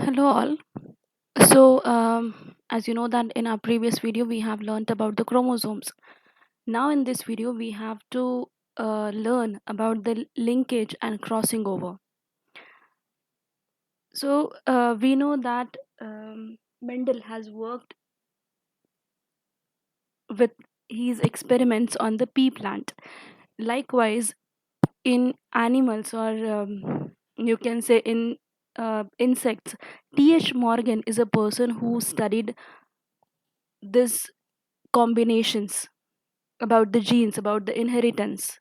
Hello all. So, as you know that in our previous video we have learned about the chromosomes. Now in this video we have to learn about the linkage and crossing over. So we know that Mendel has worked with his experiments on the pea plant. Likewise, in animals or you can say in insects, T.H. Morgan is a person who studied this combinations about the genes, about the inheritance,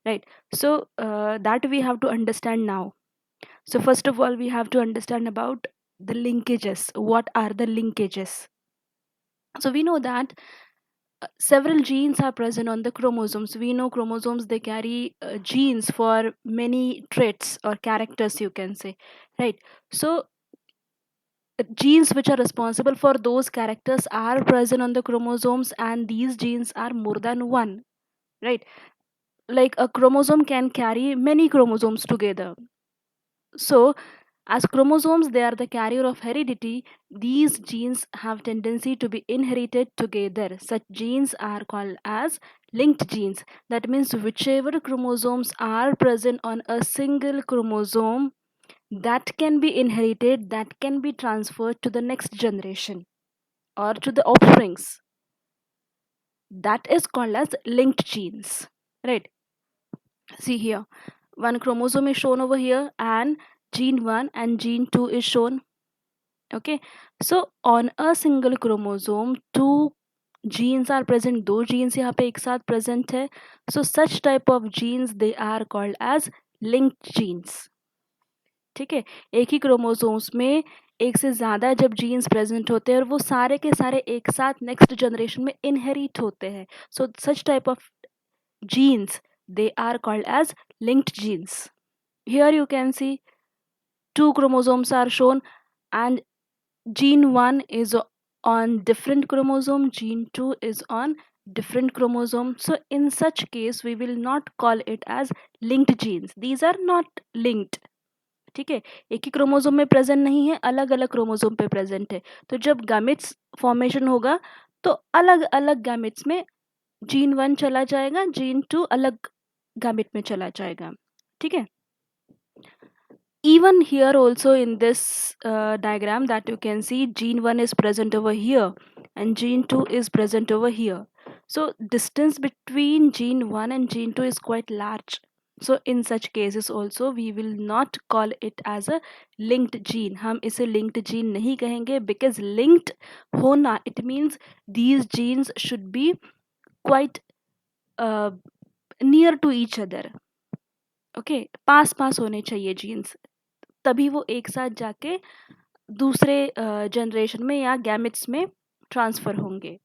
right? So that we have to understand now. So first of all we have to understand about the linkages. What are the linkages? So we know that several genes are present on the chromosomes. We know chromosomes, they carry genes for many traits or characters, you can say, right? So genes which are responsible for those characters are present on the chromosomes, and these genes are more than one, right? Like a chromosome can carry many chromosomes together. So as chromosomes, they are the carrier of heredity. These genes have tendency to be inherited together. Such genes are called as linked genes. That means whichever chromosomes are present on a single chromosome, that can be inherited, that can be transferred to the next generation or to the offsprings. That is called as linked genes, right? See here, one chromosome is shown over here, and gene 1 and gene 2 is shown. Okay, so on a single chromosome two genes are present, दो genes यहाँ पे एक साथ present है. So such type of genes, they are called as linked genes. ठीक है, एक ही chromosomes में एक से ज़्यादा जब जीन्स प्रेजेंट होते हैं और वो सारे के सारे एक साथ नेक्स्ट जनरेशन में इनहेरिट होते हैं, so such type of genes, they are called as linked genes. Here you can see two chromosomes are shown, and gene 1 is on different chromosome, gene 2 is on different chromosome. So in such case we will not call it as linked genes. These are not linked. ठीक है, एक ही chromosome में present नहीं है, अलग अलग chromosome पे present है. तो जब गैमेट्स फॉर्मेशन होगा तो अलग अलग गैमेट्स में जीन 1 चला जाएगा, जीन 2 अलग गैमेट में चला जाएगा. ठीक है, even here also in this diagram that you can see, gene 1 is present over here and gene 2 is present over here. So distance between gene 1 and gene 2 is quite large. So in such cases also we will not call it as a linked gene. हम इसे linked gene नहीं कहेंगे, because linked होना, it means these genes should be quite near to each other. Okay, पास पास होने चाहिए genes, तभी वो एक साथ जाके दूसरे जनरेशन में या गैमेट्स में ट्रांसफर होंगे.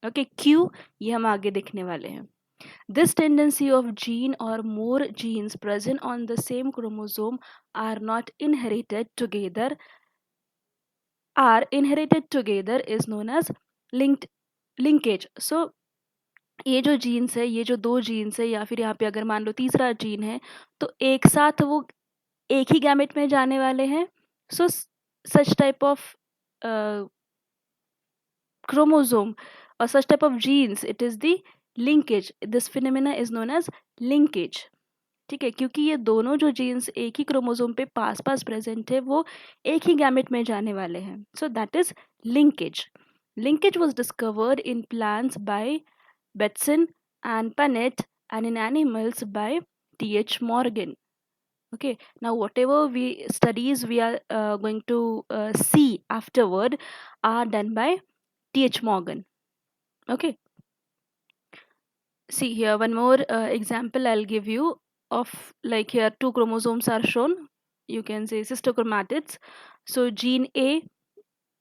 ओके, क्यों, ये हम आगे देखने वाले हैं. दिस टेंडेंसी ऑफ जीन और more genes present on the same chromosome are not inherited together, is known as linked linkage. So ये जो जीन्स है, ये जो दो जीन्स है, या फिर यहाँ पे अगर मान लो तीसरा जीन है, तो एक साथ वो एक ही गैमेट में जाने वाले हैं. सो such type of chromosome or such type of genes, it is the linkage. This phenomena is known as linkage. ठीक है, क्योंकि ये दोनों जो जीन्स एक ही क्रोमोसोम पे पास पास प्रेजेंट है, वो एक ही गैमेट में जाने वाले हैं. So that is linkage. Linkage was discovered in plants by Bateson and Punnett and in animals by T.H. Morgan. Okay, now whatever we studies we are going to see afterward are done by T.H. Morgan. Okay, see here one more example I'll give you of, like here two chromosomes are shown, you can say sister chromatids. So gene A,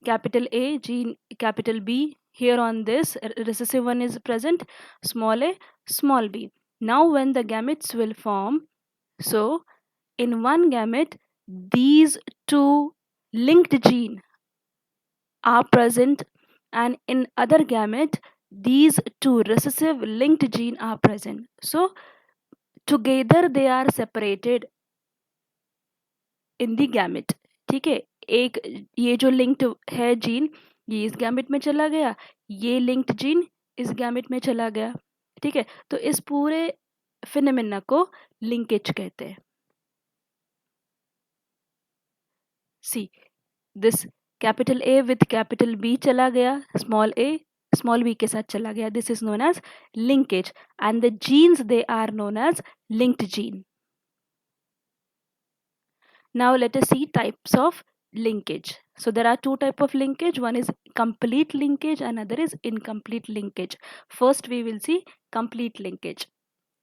capital A, gene capital B, here on this recessive one is present, small a, small b. Now when the gametes will form, so in one gamete these two linked gene are present, and in other gamete these two recessive linked gene are present. So together they are separated in the gamete. ठीक है, एक ये जो linked है gene ये इस gamete में चला गया, ये लिंक्ड जीन इस गैमेट में चला गया, ठीक है। तो इस पूरे फिनोमेना को लिंकेज कहते हैं। See this capital A with capital B चला गया, स्मॉल ए स्मॉल बी के साथ चला गया, this is known as linkage and the genes they are known as linked gene. Now let us see types of linkage. So there are two type of linkage. One is complete linkage, another is incomplete linkage. First we will see complete linkage.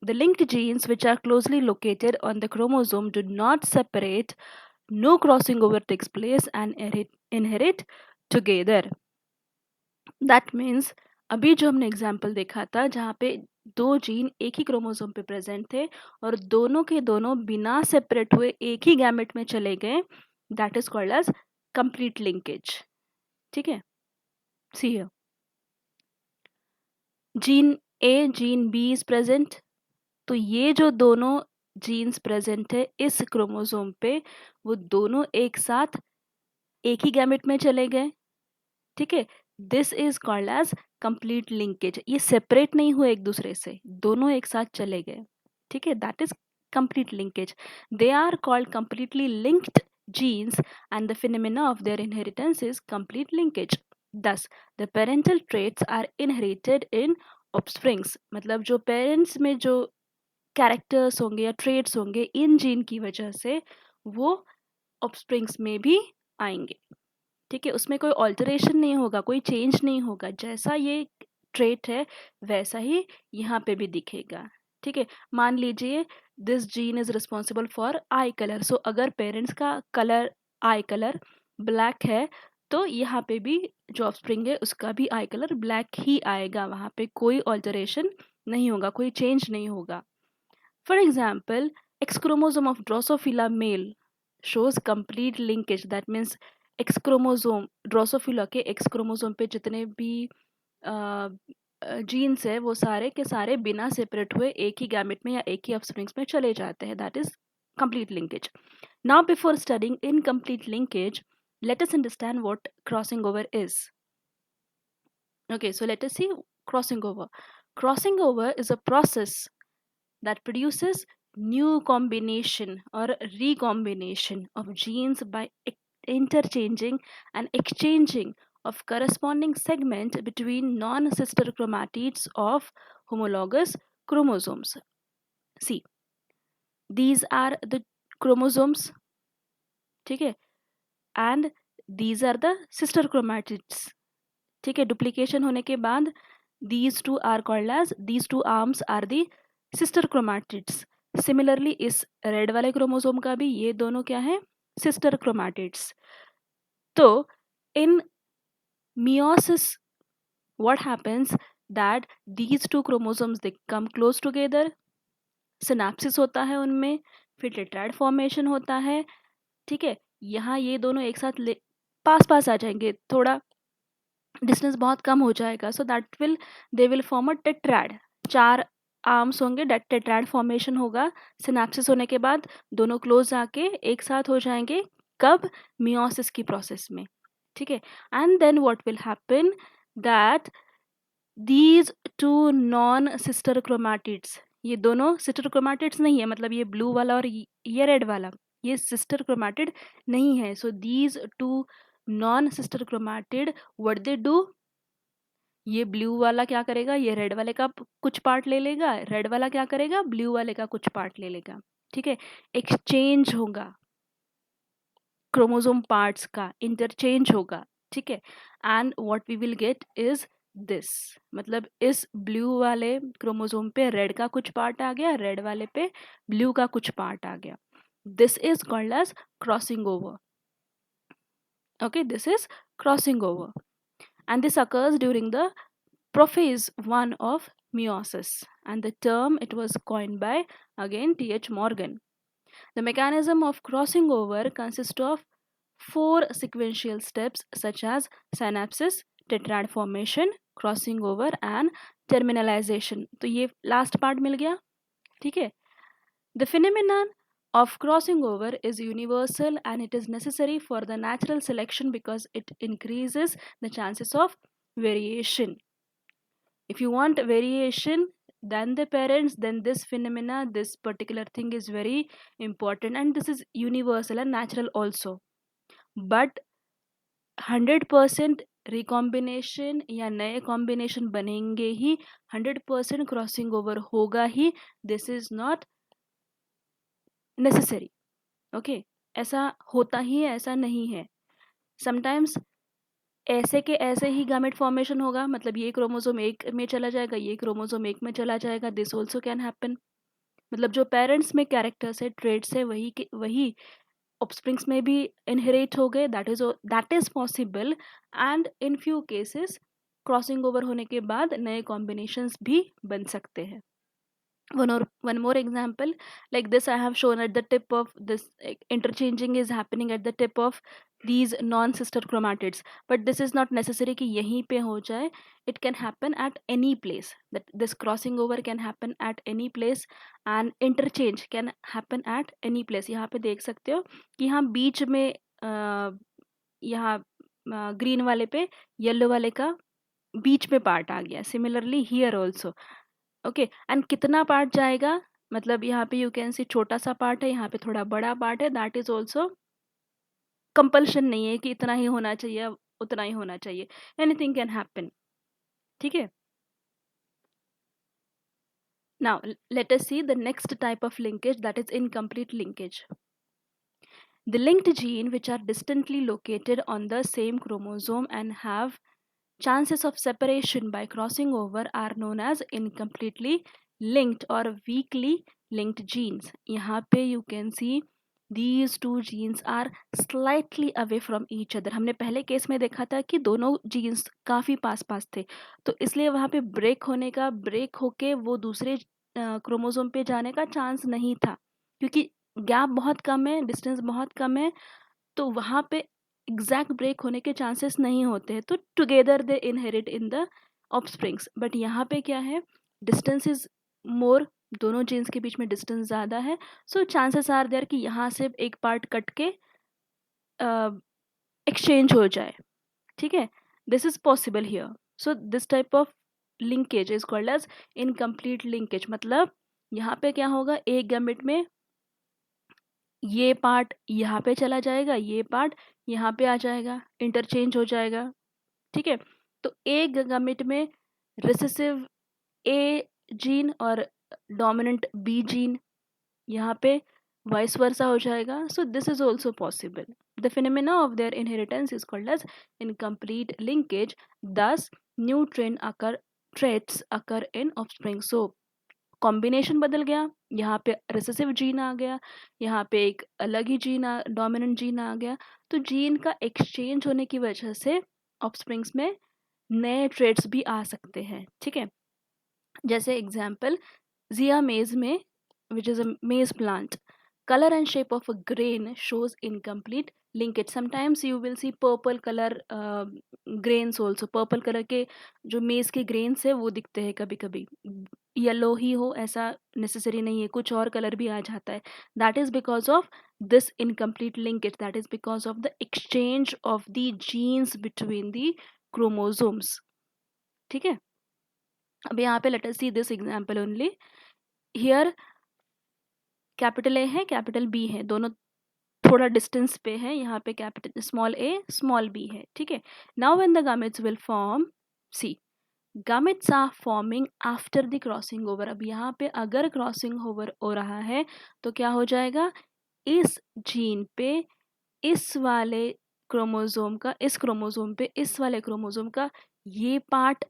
The linked genes which are closely located on the chromosome do not separate, no crossing over takes place and inherit together. That means अभी जो हमने example देखा था जहाँ पे दो gene एक ही chromosome पे प्रेजेंट थे और दोनों के दोनों बिना सेपरेट हुए एक ही गैमेट में चले गए, that is called as complete linkage. ठीक है, see here gene A gene B is present, तो ये जो दोनों जीन्स प्रेजेंट है इस क्रोमोसोम पे वो दोनों एक साथ एक ही गैमेट में चले गए. ठीक है, this is called as complete linkage. ये सेपरेट नहीं हुए एक दूसरे से, दोनों एक साथ चले गए. ठीक है, that is complete linkage. They are called completely linked genes and the phenomena of their inheritance is complete linkage. Thus the parental traits are inherited in offsprings. मतलब जो पेरेंट्स में जो कैरेक्टर्स होंगे या ट्रेट्स होंगे इन जीन की वजह से वो ऑफस्प्रिंग्स में भी आएंगे. ठीक है, उसमें कोई ऑल्टरेशन नहीं होगा, कोई चेंज नहीं होगा, जैसा ये ट्रेट है वैसा ही यहाँ पे भी दिखेगा. ठीक है, मान लीजिए this gene is responsible for eye colour. So अगर पेरेंट्स का कलर आई कलर ब्लैक है तो यहाँ पे भी जो ऑफस्प्रिंग है उसका भी आई कलर ब्लैक ही आएगा, वहाँ पे कोई ऑल्टरेशन नहीं होगा, कोई चेंज नहीं होगा. For example X chromosome of Drosophila male shows complete linkage. That means X chromosome Drosophila के एक्स क्रोमोसोम पे जितने भी जीन्स है वो सारे के सारे बिना सेपरेट हुए एक ही गैमेट में या एक ही ऑफस्प्रिंग्स में चले जाते हैं. That is complete linkage. Now before studying incomplete linkage, let us understand what crossing over is. Okay, so let us see crossing over. Crossing over is a process that produces new combination or recombination of genes by interchanging and exchanging of corresponding segment between non-sister chromatids of homologous chromosomes. See, these are the chromosomes, ठीक है, and these are the sister chromatids. ठीक है, duplication होने के बाद these two are called as, these two arms are the sister chromatids. Similarly इस red वाले chromosome का भी ये दोनों क्या है, सिस्टर क्रोमैटिड्स. तो in meiosis what happens that these two chromosomes they come close together, synapsis होता है उनमें, फिर टेट्राइड फॉर्मेशन होता है. ठीक है, यहाँ ये दोनों एक साथ पास पास आ जाएंगे, थोड़ा डिस्टेंस बहुत कम हो जाएगा. So that will they will form a tetrad. चार आर्म्स होंगे, टेट्राइड फॉर्मेशन होगा. सिनेप्सिस होने के बाद दोनों क्लोज आके एक साथ हो जाएंगे. कब, मियोसिस की प्रोसेस में. ठीक है, and then what will happen that these two non sister chromatids, ये दोनों सिस्टर क्रोमैटिड्स नहीं है, मतलब ये ब्लू वाला और ये रेड वाला ये सिस्टर क्रोमैटिड नहीं है. So these two non sister chromatid what they do, ये ब्लू वाला क्या करेगा, ये रेड वाले का कुछ पार्ट ले लेगा, रेड वाला क्या करेगा, ब्लू वाले का कुछ पार्ट ले लेगा. ठीक है, एक्सचेंज होगा, क्रोमोसोम पार्ट्स का इंटरचेंज होगा. ठीक है, and what we will get is this, मतलब इस ब्लू वाले क्रोमोसोम पे रेड का कुछ पार्ट आ गया, रेड वाले पे ब्लू का कुछ पार्ट आ गया. This is called as crossing over. Okay, this is crossing over, and this occurs during the prophase 1 of meiosis, and the term it was coined by again T.H. Morgan. The mechanism of crossing over consists of 4 sequential steps such as synapsis, tetrad formation, crossing over and terminalization. तो ये last part मिल गया. ठीक है, the phenomenon of crossing over is universal and it is necessary for the natural selection because it increases the chances of variation. If you want variation than the parents, then this phenomena, this particular thing is very important, and this is universal and natural also. But 100% recombination या नए combination बनेंगे ही, 100% crossing over होगा ही, this is not necessary. Okay, ऐसा होता ही है, ऐसा नहीं है. समटाइम्स ऐसे के ऐसे ही गामेट फॉर्मेशन होगा, मतलब ये क्रोमोसोम एक में चला जाएगा, ये क्रोमोसोम एक में चला जाएगा. This also can happen. मतलब जो पेरेंट्स में कैरेक्टर्स है, ट्रेड्स है, वही ऑफस्प्रिंग्स में भी इनहेरिट हो गए. That is possible. And in few cases crossing over होने के बाद नए कॉम्बिनेशंस भी बन सकते हैं. One more example, like this I have shown at the tip of this, interchanging is happening at the tip of these non-sister chromatids, but this is not necessary कि यहीं पे हो जाए. It can happen at any place, that this crossing over can happen at any place and interchange can happen at any place. यहाँ पे देख सकते हो कि यहाँ बीच में यहाँ ग्रीन वाले पे येलो वाले का बीच में पार्ट आ गया. Similarly here also. Okay, and कितना पार्ट जाएगा, मतलब यहाँ पे यू कैन सी छोटा सा पार्ट है, यहाँ पे थोड़ा बड़ा पार्ट है. दैट इज ऑल्सो कंपल्शन नहीं है कि इतना ही होना चाहिए, उतना ही होना चाहिए. Anything can happen. ठीक है. Now let us see the next type of linkage, that is incomplete linkage. The linked gene which are distantly located on the same chromosome and have chances of separation by crossing over are known as incompletely linked or weakly linked genes. यहाँ पे you can see these two genes are slightly away from each other. हमने पहले case में देखा था कि दोनों jeans काफ़ी पास पास थे, तो इसलिए वहाँ पे ब्रेक होके वो दूसरे क्रोमोसोम पे जाने का चांस नहीं था, क्योंकि गैप बहुत कम है, डिस्टेंस बहुत कम है, तो वहाँ पे एग्जैक्ट ब्रेक होने के चांसेस नहीं होते हैं. तो together they inherit in the offsprings. But यहाँ पे क्या है, डिस्टेंस इज मोर, दोनों जीन्स के बीच में डिस्टेंस ज़्यादा है. सो चांसेस आर देयर कि यहाँ से एक पार्ट कट के एक्सचेंज हो जाए. ठीक है, this is possible here. So this type of linkage is called as incomplete linkage. मतलब यहाँ पे क्या होगा, एक गैमेट में ये पार्ट यहाँ पे चला जाएगा, ये पार्ट यहाँ पे आ जाएगा, इंटरचेंज हो जाएगा. ठीक है, तो एक गैमेट में रिसेसिव ए जीन और डोमिनेंट बी जीन, यहाँ पे वाइस वर्सा हो जाएगा. So this is also possible. The phenomena of their inheritance is called as incomplete linkage. Thus new traits occur in offspring. So combination बदल गया, यहाँ पे recessive gene आ गया, यहाँ पे एक अलग ही डोमिनेंट जीन आ गया. तो जीन का एक्सचेंज होने की वजह से ऑफस्प्रिंग्स में नए ट्रेड्स भी आ सकते हैं. ठीक है, जैसे एग्जाम्पल जिया मेज में, विच इज अ मेज plant, color and shape of a grain shows incomplete linkage. Sometimes you will see purple color grains also. Purple colour के जो मेज के ग्रेन्स है वो दिखते हैं कभी कभी. येलो ही हो ऐसा नेसेसरी नहीं है, कुछ और कलर भी आ जाता है. That is because of this incomplete linkage. That is because of the exchange of the genes between the chromosomes. ठीक है, अब यहाँ पे let us see this example only. Here capital A है, कैपिटल बी है, दोनों थोड़ा डिस्टेंस पे है. यहाँ पे capital small A small B है. ठीक है, now when the gametes will form, see gametes are forming after the crossing over. अब यहाँ पे अगर क्रॉसिंग ओवर हो रहा है तो क्या हो जाएगा, इस जीन पे इस वाले क्रोमोसोम का, इस क्रोमोसोम पे इस वाले क्रोमोसोम का ये पार्ट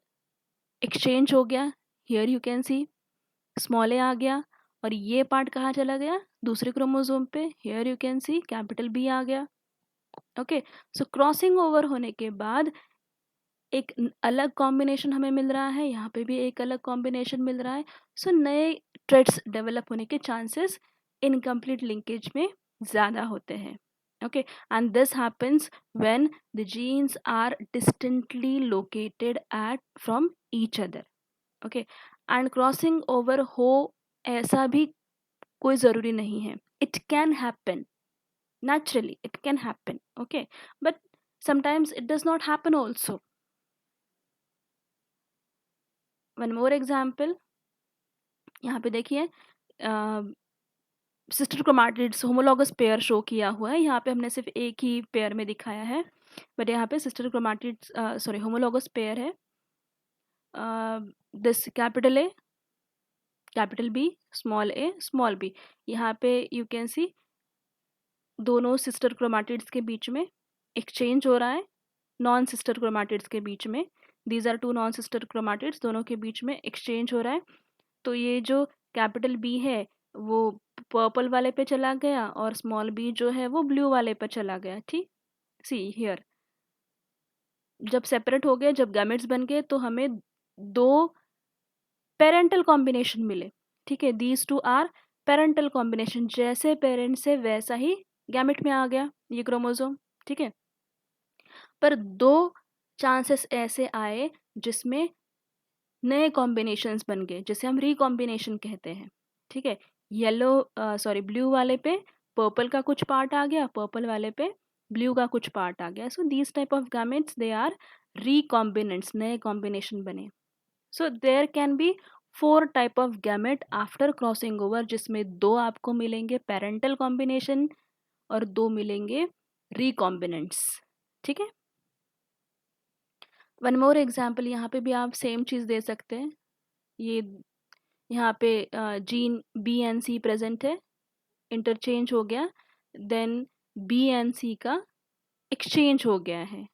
एक्सचेंज हो गया. Here you can see small A आ गया, और ये पार्ट कहाँ चला गया, दूसरे क्रोमोसोम पे. Here you can see capital B आ गया. ओके, सो क्रॉसिंग ओवर होने के बाद एक अलग कॉम्बिनेशन हमें मिल रहा है, यहाँ पे भी एक अलग कॉम्बिनेशन मिल रहा है. सो नए ट्रेड्स डेवलप होने के चांसेस इनकम्प्लीट लिंकेज में ज़्यादा होते हैं. Okay, and this happens when the genes are distantly located at from each other. Okay, and crossing over हो ऐसा भी कोई ज़रूरी नहीं है. It can happen. Naturally, it can happen. Okay. But sometimes it does not happen also. One more example. यहाँ पे देखिए sister chromatids homologous pair show किया हुआ है। यहाँ पे हमने सिर्फ एक ही पेयर में दिखाया है, बट यहाँ पे sister chromatids sorry homologous pair है। This capital A, capital B, small A, small B. यहाँ पे यू कैन सी दोनों सिस्टर क्रोमैटिड्स के बीच में एक्सचेंज हो रहा है, नॉन सिस्टर क्रोमैटिड्स के बीच में। These are two non sister chromatids, दोनों के बीच में एक्सचेंज हो रहा है। तो ये जो कैपिटल बी है वो पर्पल वाले पे चला गया और स्मॉल बी जो है वो ब्लू वाले पे चला गया। ठीक, सी हियर जब सेपरेट हो गए, जब गैमेट्स बन गए, तो हमें दो पेरेंटल कॉम्बिनेशन मिले। ठीक है, these two are parental combination, जैसे पेरेंट से वैसा ही गैमेट में आ गया ये क्रोमोसोम। ठीक है, पर दो चांसेस ऐसे आए जिसमें नए कॉम्बिनेशंस बन गए, जिसे हम रिकॉम्बिनेशन कहते हैं। ठीक है, येलो सॉरी ब्लू वाले पे पर्पल का कुछ पार्ट आ गया, पर्पल वाले पे ब्लू का कुछ पार्ट आ गया। So these type of gametes they are recombinants, नए कॉम्बिनेशन बने। So there can be 4 type of gamete after crossing over, जिसमें 2 आपको मिलेंगे पेरेंटल कॉम्बिनेशन और 2 मिलेंगे रिकॉम्बिनेंट्स। ठीक है, वन मोर एग्जाम्पल, यहाँ पे भी आप सेम चीज़ दे सकते हैं। ये यहाँ पे gene B and C present है, इंटरचेंज हो गया, देन बी एन सी का एक्सचेंज हो गया है।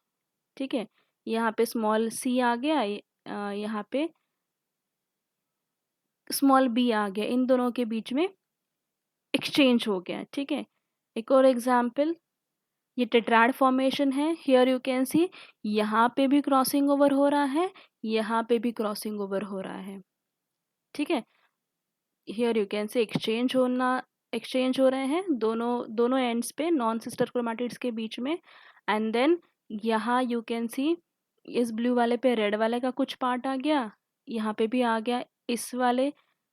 ठीक है, यहाँ पे स्मॉल सी आ गया, यहाँ पे स्मॉल बी आ गया, इन दोनों के बीच में एक्सचेंज हो गया। ठीक है, एक और एग्जाम्पल, ये टेट्राड फॉर्मेशन है। हियर यू कैन सी यहाँ पे भी क्रॉसिंग ओवर हो रहा है, यहाँ पे भी क्रॉसिंग ओवर हो रहा है। ठीक है, here you can say exchange हो रहे हैं दोनों दोनों एंड्स पे, नॉन सिस्टर क्रोमैटिड्स के बीच में। एंड देन यहाँ यू कैन सी इस ब्लू वाले पे रेड वाले का कुछ पार्ट आ गया, यहाँ पे भी आ गया, इस वाले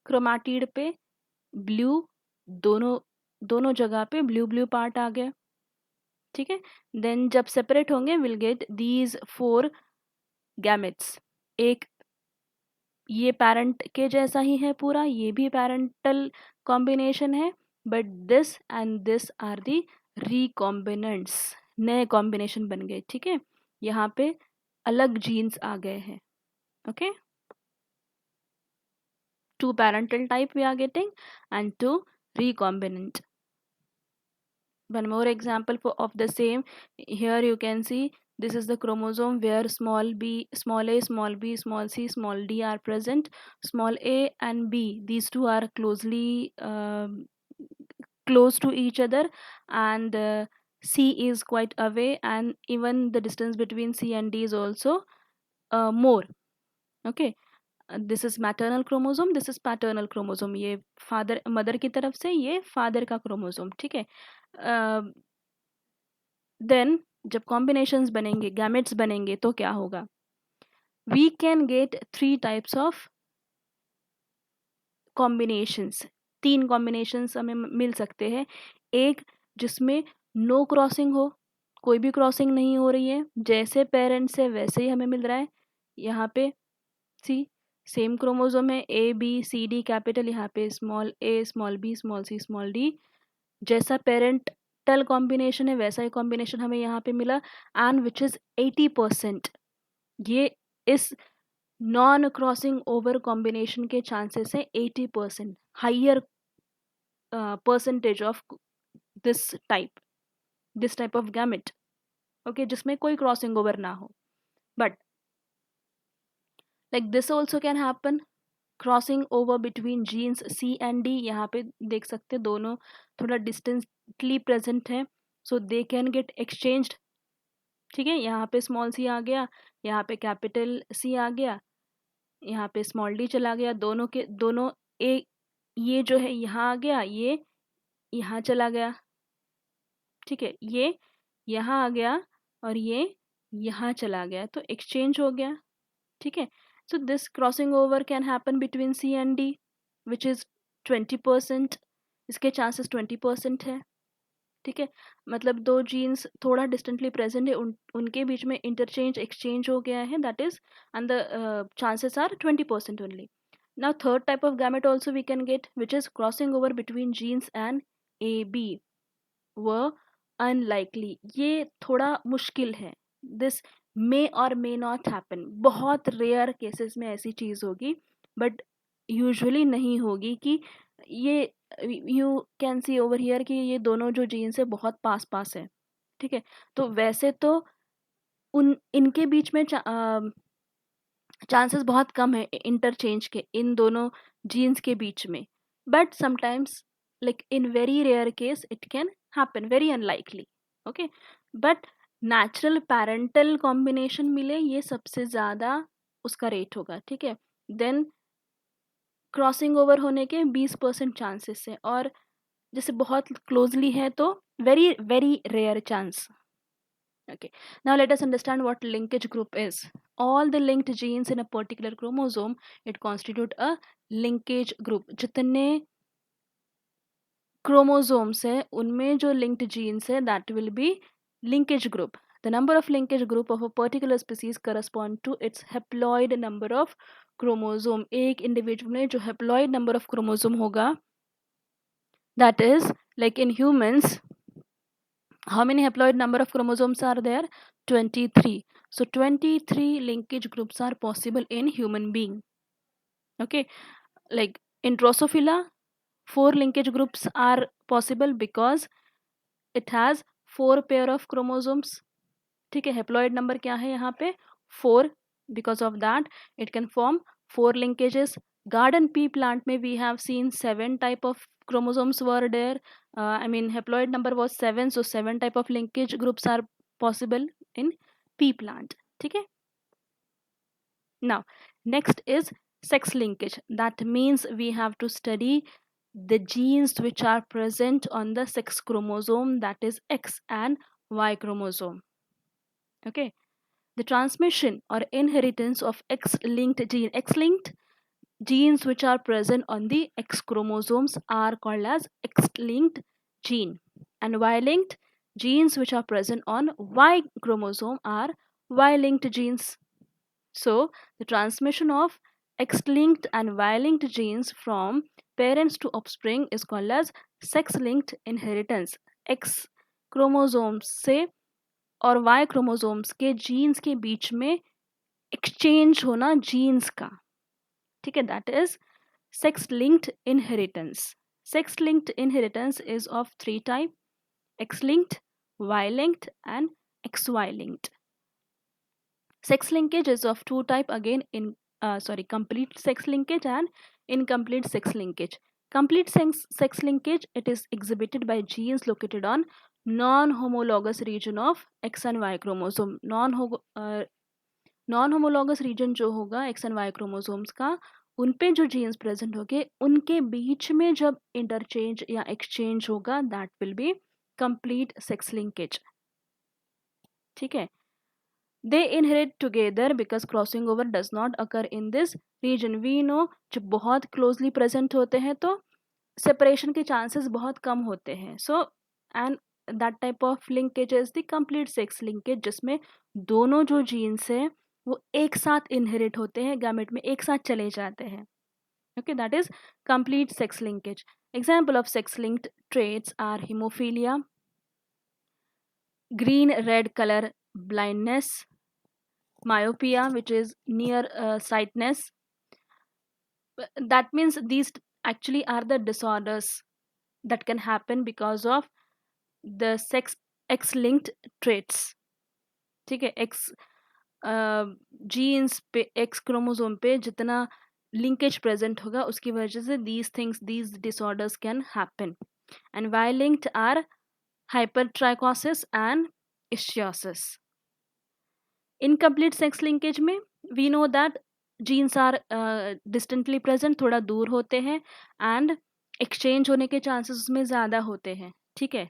क्रोमैटिड पे ब्लू, दोनों दोनों जगह पे ब्लू ब्लू पार्ट आ गया। ठीक है, देन जब सेपरेट होंगे विल गेट दीज 4 गैमेट्स। एक ये पेरेंट के जैसा ही है पूरा, ये भी पेरेंटल कॉम्बिनेशन है, but this and this are the recombinants, नए कॉम्बिनेशन बन गए। ठीक है, यहाँ पे अलग जीन्स आ गए हैं। Okay, 2 parental type we are getting and 2 recombinant. One more example of the same. Here you can see this is the chromosome where small b, small a, small b, small c, small d are present. Small a and b, these two are close to each other, and c is quite away, and even the distance between c and d is also more. Okay, this is maternal chromosome, this is paternal chromosome. ये father mother की तरफ से, ये father का chromosome. ठीक है, then जब combinations बनेंगे, गैमेट्स बनेंगे, तो क्या होगा? We can get 3 types of combinations. 3 combinations हमें मिल सकते हैं। एक जिसमें नो क्रॉसिंग हो, कोई भी क्रॉसिंग नहीं हो रही है, जैसे पेरेंट्स है वैसे ही हमें मिल रहा है। यहाँ पे सी सेम क्रोमोसोम है, A B C D capital, यहाँ पे small A small B small C small D, जैसा पेरेंटल कॉम्बिनेशन है वैसा ही कॉम्बिनेशन हमें यहाँ पे मिला, एंड विच इज 80%। ये इस नॉन क्रॉसिंग ओवर कॉम्बिनेशन के चांसेस है 80%, higher percentage of this type of gamete. Okay, जिसमें कोई क्रॉसिंग ओवर ना हो। But like this also can happen, crossing over between genes C and D. यहाँ पे देख सकते हैं दोनों थोड़ा डिस्टेंटली प्रेजेंट है, सो दे कैन गेट एक्सचेंज्ड। ठीक है, यहाँ पे स्मॉल सी आ गया, यहाँ पे कैपिटल सी आ गया, यहाँ पे स्मॉल डी चला गया, दोनों के दोनों ए, ये जो है यहाँ आ गया, ये यहाँ चला गया। ठीक है, ये यहाँ आ गया और ये यहाँ चला गया, तो एक्सचेंज हो गया। ठीक है, so this crossing over can happen between C and D, which is 20%. इसके चांसेस 20% है। ठीक है, मतलब दो जीन्स थोड़ा डिस्टेंटली प्रेजेंट है, उनके बीच में इंटरचेंज एक्सचेंज हो गया है, that is, and the chances are 20% only. Now third type of gamete also we can get, which is crossing over between genes and AB were unlikely. ये थोड़ा मुश्किल है, this may or may not happen, बहुत rare cases में ऐसी चीज होगी, but usually नहीं होगी कि ये, you can C over here कि ये दोनों जो जीन्स है बहुत पास पास है। ठीक है, तो वैसे तो उन इनके बीच में चांसेस बहुत कम है इंटरचेंज के इन दोनों जीन्स के बीच में, but sometimes like in very rare case it can happen, very unlikely. Okay, but natural parental combination मिले ये सबसे ज़्यादा उसका रेट होगा। ठीक है, देन क्रॉसिंग ओवर होने के 20% चांसेस है, और जैसे बहुत क्लोजली है तो very very rare chance. Okay, now let us understand what linkage group is. All the linked genes in a particular chromosome, it constitute a linkage group. जितने chromosomes है उनमें जो linked genes है that will be linkage group. The number of linkage group of a particular species correspond to its haploid number of chromosome. एक individual में जो haploid number of chromosome होगा, that is like in humans, how many haploid number of chromosomes are there? 23. So 23 linkage groups are possible in human being. Okay, like in Drosophila, 4 linkage groups are possible because it has 4 pair of chromosomes. ठीक है, haploid number क्या है यहाँ पे? 4. Because of that it can form 4 linkages. Garden pea plant में we have seen 7 type of chromosomes were there. I mean haploid number was 7, so 7 type of linkage groups are possible in pea plant. ठीक है, now next is sex linkage. That means we have to study the genes which are present on the sex chromosome, that is X and Y chromosome. Okay, the transmission or inheritance of X-linked genes which are present on the X chromosomes are called as X-linked gene, and Y-linked genes which are present on Y chromosome are Y-linked genes. So the transmission of X-linked and Y-linked genes from parents to offspring is called as sex-linked inheritance. X chromosomes से और Y chromosomes के jeans के बीच में exchange होना jeans का, ठीक है, that is sex linked inheritance. Sex linked inheritance is of 3 type: X linked, Y linked and XY linked. Sex linkage is of 2 type again, in complete sex linkage and incomplete sex linkage. Complete sex linkage, it is exhibited by genes located on non-homologous region of X and Y chromosome. non-homologous region जो होगा X and Y chromosomes का, उन पे जो genes present होंगे उनके बीच में जब interchange या exchange होगा, that will be complete sex linkage. ठीक है, they inherit together because crossing over does not occur in this region. We know जब बहुत closely present होते हैं तो separation के chances बहुत कम होते हैं. So and that type of linkage is the complete sex linkage, जिसमें दोनों जो genes हैं वो एक साथ inherit होते हैं, gamete में एक साथ चले जाते हैं. Okay, that is complete sex linkage. Example of sex linked traits are hemophilia, green red color blindness, myopia, which is near sightness. That means these actually are the disorders that can happen because of the sex X linked traits. ठीक है, X jeans पे, X chromosome पे जितना linkage present होगा उसकी वजह से these disorders can happen. And Y linked are hypertrichosis and ichthyosis. Incomplete sex linkage में we know that genes are distantly present, थोड़ा दूर होते हैं, and exchange होने के chances उसमें ज़्यादा होते हैं. ठीक है,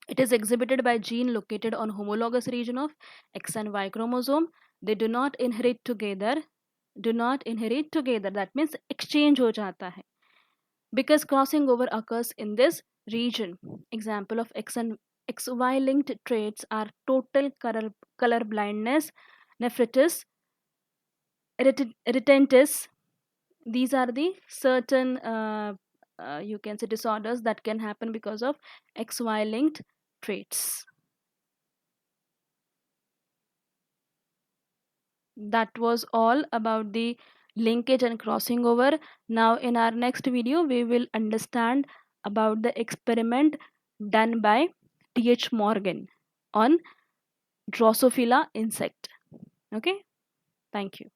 it is exhibited by gene located on homologous region of X and Y chromosome. They do not inherit together. That means exchange हो जाता है. because crossing over occurs in this region. Example of X and XY linked traits are total color blindness, nephritis, erythemanthus. These are the certain you can say disorders that can happen because of XY linked traits. That was all about the linkage and crossing over. Now in our next video we will understand about the experiment done by Th. Morgan on Drosophila insect. Okay, thank you.